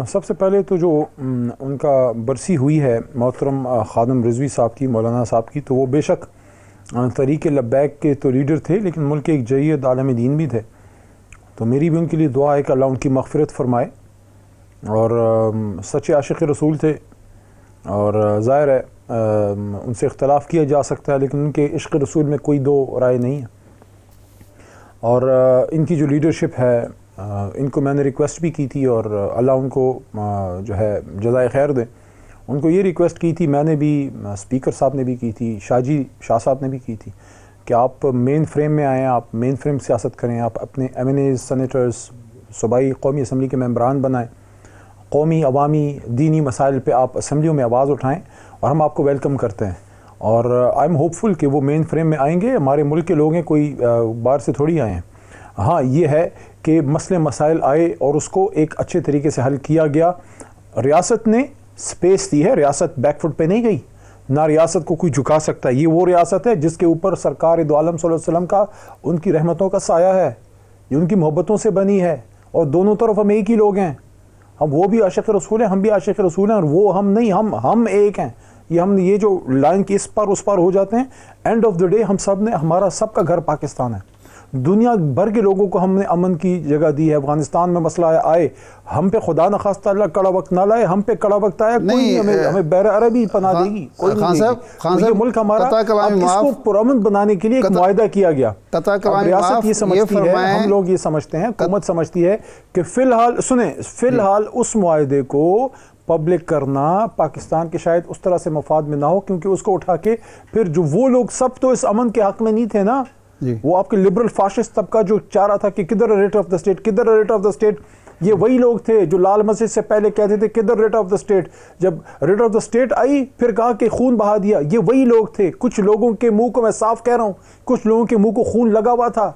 سب سے پہلے تو جو ان کا برسی ہوئی ہے محترم خادم رضوی صاحب کی, مولانا صاحب کی, تو وہ بے شک تحریک لبیک کے تو لیڈر تھے, لیکن ملک کے ایک جید عالم دین بھی تھے. تو میری بھی ان کے لیے دعا ہے کہ اللہ ان کی مغفرت فرمائے, اور سچے عاشق رسول تھے, اور ظاہر ہے ان سے اختلاف کیا جا سکتا ہے, لیکن ان کے عشق رسول میں کوئی دو رائے نہیں ہے. اور ان کی جو لیڈرشپ ہے ان کو میں نے ریکویسٹ بھی کی تھی, اور اللہ ان کو جو ہے جزائے خیر دے. ان کو یہ ریکویسٹ کی تھی میں نے بھی, اسپیکر صاحب نے بھی کی تھی, شاہ صاحب نے بھی کی تھی, کہ آپ مین فریم میں آئیں, آپ مین فریم سیاست کریں, آپ اپنے ایم این ایز, سینیٹرز, صوبائی قومی اسمبلی کے ممبران بنائیں, قومی عوامی دینی مسائل پہ آپ اسمبلیوں میں آواز اٹھائیں, اور ہم آپ کو ویلکم کرتے ہیں. اور آئی ایم ہوپ فل کہ وہ مین فریم میں آئیں گے. ہمارے ملک کے لوگ ہیں, کوئی باہر سے تھوڑی آئے ہیں. ہاں یہ ہے کہ مسئلے مسائل آئے اور اس کو ایک اچھے طریقے سے حل کیا گیا. ریاست نے سپیس دی ہے, ریاست بیک فٹ پہ نہیں گئی, نہ ریاست کو کوئی جھکا سکتا ہے. یہ وہ ریاست ہے جس کے اوپر سرکار دو عالم صلی اللہ علیہ وسلم کا, ان کی رحمتوں کا سایہ ہے, یہ ان کی محبتوں سے بنی ہے, اور دونوں طرف ہم ایک ہی لوگ ہیں. ہم وہ بھی عاشق رسول ہیں, ہم بھی عاشق رسول ہیں, اور وہ ہم نہیں, ہم ایک ہیں. یہ جو لائن کی اس پار ہو جاتے ہیں, اینڈ آف دا ڈے ہم سب نے, ہمارا سب کا گھر پاکستان ہے. دنیا بھر کے لوگوں کو ہم نے امن کی جگہ دی ہے. افغانستان میں مسئلہ آئے, ہم پہ خدا نخواستہ اللہ کڑا وقت نہ لائے, ہم پہ کڑا وقت آیا, کوئی ہمیں بحر عربی پناہ دے گی, کوئی نہیں دے گی. یہ ملک ہمارا, اس کو پرامن بنانے کے لیے ایک معاہدہ کیا گیا. ریاست یہ سمجھتی ہے, ہم لوگ یہ سمجھتے ہیں, حکومت سمجھتی ہے کہ فی الحال اس معاہدے کو پبلک کرنا پاکستان کے شاید اس طرح سے مفاد میں نہ ہو, کیونکہ اس کو اٹھا کے پھر جو وہ لوگ سب تو اس امن کے حق میں نہیں تھے نا, وہ آپ کے لبرل فاشسٹ طبقہ جو چاہ رہا تھا کہ کدھر ریٹ آف دا اسٹیٹ, کدھر ریٹ آف دا اسٹیٹ, یہ وہی لوگ تھے جو لال مسجد سے پہلے کہتے تھے کدھر ریٹ آف دا اسٹیٹ. جب rate of the state I پھر کہا کہ خون بہا دیا, یہ وہی لوگ تھے. کچھ لوگوں کے منہ کو, میں صاف کہہ رہا ہوں, کچھ لوگوں کے منہ کو خون لگا ہوا تھا,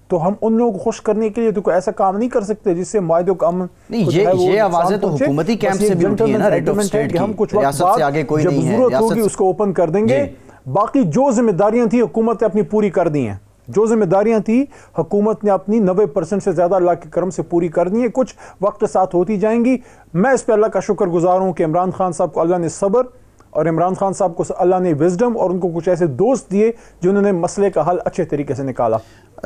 تو ہم ان لوگوں کو خوش کرنے کے لیے تو کوئی ایسا کام نہیں کر سکتے جس سے معاہدوں کا امن. یہ آوازیں تو حکومتی کیمپ سے بھی اٹھی ہیں نا, ریٹ آف اسٹیٹ کی, ہم کچھ وقت ریاست سے آگے کوئی نہیں ہے, جب ضرورت ہوگی اس کو اوپن کر دیں گے. باقی جو ذمہ داریاں تھیں حکومت نے اپنی پوری کر دی ہیں, جو ذمہ داریاں تھیں حکومت نے اپنی 90% سے زیادہ اللہ کے کرم سے پوری کر دی ہیں. کچھ وقت کے ساتھ ہوتی جائیں گی. میں اس پہ اللہ کا شکر گزار ہوں کہ عمران خان صاحب کو اللہ نے صبر, اور عمران خان صاحب کو اللہ نے وزڈم, اور ان کو کچھ ایسے دوست دیے جنہوں نے مسئلے کا حل اچھے طریقے سے نکالا.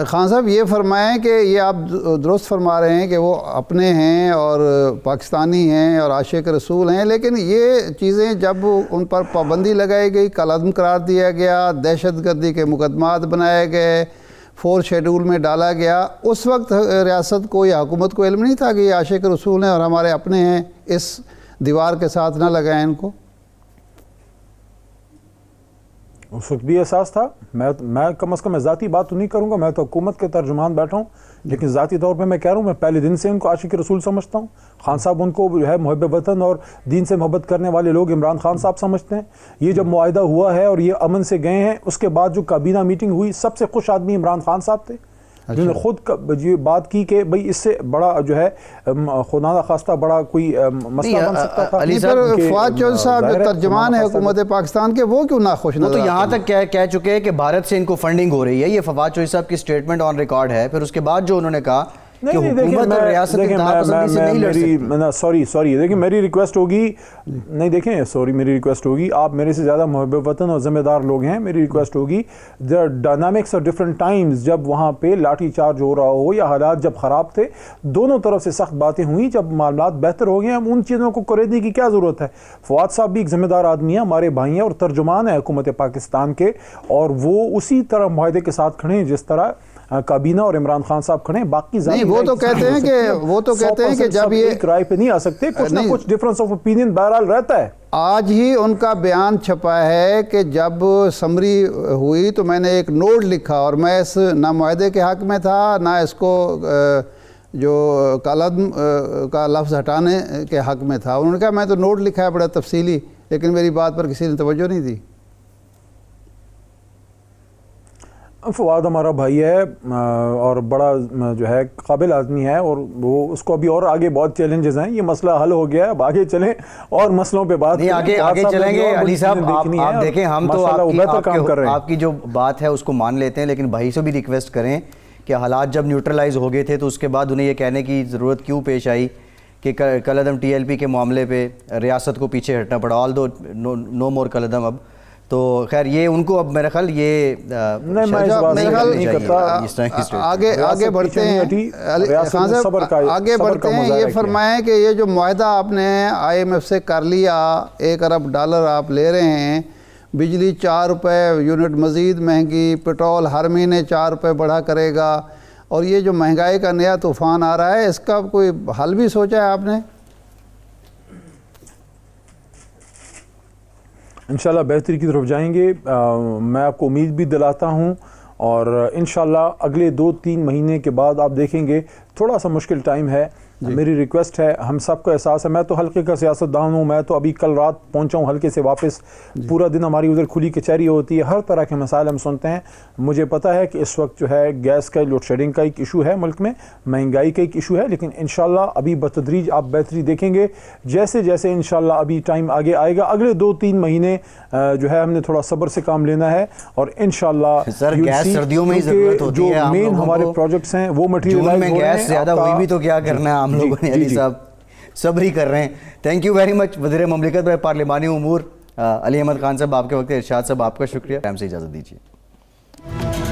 خان صاحب یہ فرمائیں کہ یہ آپ درست فرما رہے ہیں کہ وہ اپنے ہیں اور پاکستانی ہیں اور عاشق رسول ہیں, لیکن یہ چیزیں جب ان پر پابندی لگائی گئی, کالعدم قرار دیا گیا, دہشت گردی کے مقدمات بنائے گئے, 4 شیڈول میں ڈالا گیا, اس وقت ریاست کو یا حکومت کو علم نہیں تھا کہ یہ عاشق رسول ہیں اور ہمارے اپنے ہیں, اس دیوار کے ساتھ نہ لگائیں ان کو؟ اس وقت بھی احساس تھا. میں کم از کم ذاتی بات تو نہیں کروں گا, میں تو حکومت کے ترجمان بیٹھا ہوں, لیکن ذاتی طور پہ میں کہہ رہا ہوں, میں پہلے دن سے ان کو عاشق رسول سمجھتا ہوں. خان صاحب ان کو جو ہے محب وطن اور دین سے محبت کرنے والے لوگ عمران خان صاحب سمجھتے ہیں. یہ جب معاہدہ ہوا ہے اور یہ امن سے گئے ہیں, اس کے بعد جو کابینہ میٹنگ ہوئی, سب سے خوش آدمی عمران خان صاحب تھے, جنہوں نے خود یہ بات کی کہ بھئی اس سے بڑا جو ہے خدا نخواستہ بڑا کوئی مسئلہ بن سکتا تھا. فواد چودھری صاحب جو ترجمان ہے حکومت پاکستان کے, وہ کیوں ناخوش نظر آتے ہیں؟ وہ تو یہاں تک کہہ چکے ہیں کہ بھارت سے ان کو فنڈنگ ہو رہی ہے. یہ فواد چودھری صاحب کی سٹیٹمنٹ آن ریکارڈ ہے. پھر اس کے بعد جو انہوں نے کہا کہ حکومت اور ریاست انتہا پسندی سے نہیں لڑ سکتی. سوری دیکھیں میری ریکویسٹ ہوگی, نہیں دیکھیں سوری میری ریکویسٹ ہوگی, آپ میرے سے زیادہ محب وطن اور ذمہ دار لوگ ہیں, میری ریکویسٹ ہوگی, ڈائنامکس اور ڈفرنٹ ٹائمز, جب وہاں پہ لاٹھی چارج ہو رہا ہو یا حالات جب خراب تھے, دونوں طرف سے سخت باتیں ہوئیں, جب معاملات بہتر ہو گئے, ہم ان چیزوں کو کوریدنے کی کیا ضرورت ہے. فواد صاحب بھی ایک ذمہ دار آدمی ہیں, ہمارے بھائی ہیں اور ترجمان ہیں حکومت پاکستان کے, اور وہ اسی طرح معاہدے کے ساتھ کھڑے ہیں جس طرح کابینہ اور عمران خان صاحب کھڑے ہیں. باقی نہیں, وہ تو کہتے ہیں کہ جب یہ ایک رائے پہ نہیں آ سکتے, کچھ نہ کچھ ڈفرنس آف اوپینین بہرحال رہتا ہے. آج ہی ان کا بیان چھپا ہے کہ جب سمری ہوئی تو میں نے ایک نوٹ لکھا, اور میں اس نہ معاہدے کے حق میں تھا, نہ اس کو جو کالعدم کا لفظ ہٹانے کے حق میں تھا. انہوں نے کہا میں تو نوٹ لکھا ہے بڑا تفصیلی، لیکن میری بات پر کسی نے توجہ نہیں دی. فواد ہمارا بھائی ہے اور بڑا جو ہے قابل آدمی ہے، اور وہ اس کو ابھی اور آگے بہت چیلنجز ہیں. یہ مسئلہ حل ہو گیا ہے، اب آگے چلیں اور مسئلوں پہ بات نہیں آگے چلیں گے. علی صاحب آپ دیکھیں، ہم تو آپ کی جو بات ہے اس کو مان لیتے ہیں، لیکن بھائی سے بھی ریکویسٹ کریں کہ حالات جب نیوٹرلائز ہو گئے تھے تو اس کے بعد انہیں یہ کہنے کی ضرورت کیوں پیش آئی کہ کالعدم TLP کے معاملے پہ ریاست کو پیچھے ہٹنا پڑا. آل دو نو مور کالعدم. اب تو خیر یہ ان کو اب میرا خیال یہ آگے بڑھتے ہیں. آگے بڑھتے ہیں. یہ فرمائیں کہ یہ جو معاہدہ آپ نے IMF سے کر لیا، $1 ارب آپ لے رہے ہیں، بجلی $4 یونٹ مزید مہنگی، پٹرول ہر مہینے $4 بڑھا کرے گا، اور یہ جو مہنگائی کا نیا طوفان آ رہا ہے، اس کا کوئی حل بھی سوچا ہے آپ نے؟ انشاءاللہ بہتری کی طرف جائیں گے. میں آپ کو امید بھی دلاتا ہوں، اور انشاءاللہ اگلے 2-3 مہینے کے بعد آپ دیکھیں گے تھوڑا سا مشکل ٹائم ہے. میری ریکویسٹ ہے، ہم سب کو احساس ہے، میں تو حلقے کا سیاست دان ہوں، میں تو ابھی کل رات پہنچا ہوں حلقے سے واپس. پورا دن ہماری ادھر کھلی کچہری ہوتی ہے، ہر طرح کے مسائل ہم سنتے ہیں. مجھے پتہ ہے کہ اس وقت جو ہے گیس کا لوڈ شیڈنگ کا ایک ایشو ہے ملک میں، مہنگائی کا ایک ایشو ہے، لیکن انشاءاللہ ابھی بتدریج آپ بہتری دیکھیں گے جیسے جیسے انشاءاللہ ابھی ٹائم آگے آئے گا. اگلے 2-3 مہینے جو ہے ہم نے تھوڑا صبر سے کام لینا ہے، اور انشاءاللہ سردیوں میں ہی ضرورت ہوتی ہے. جو مین ہمارے پروجیکٹس ہیں وہ مٹیریلائز ہو رہے ہیں. گیس زیادہ ہوئی بھی تو کیا کرنا ہے ہم لوگوں نے. علی صاحب صبر ہی کر رہے ہیں. Thank you very much. وزیر مملکت برائے پارلیمانی امور علی احمد خان صاحب، آپ کے وقت ارشاد صاحب آپ کا شکریہ. ٹائم سے اجازت دیجیے.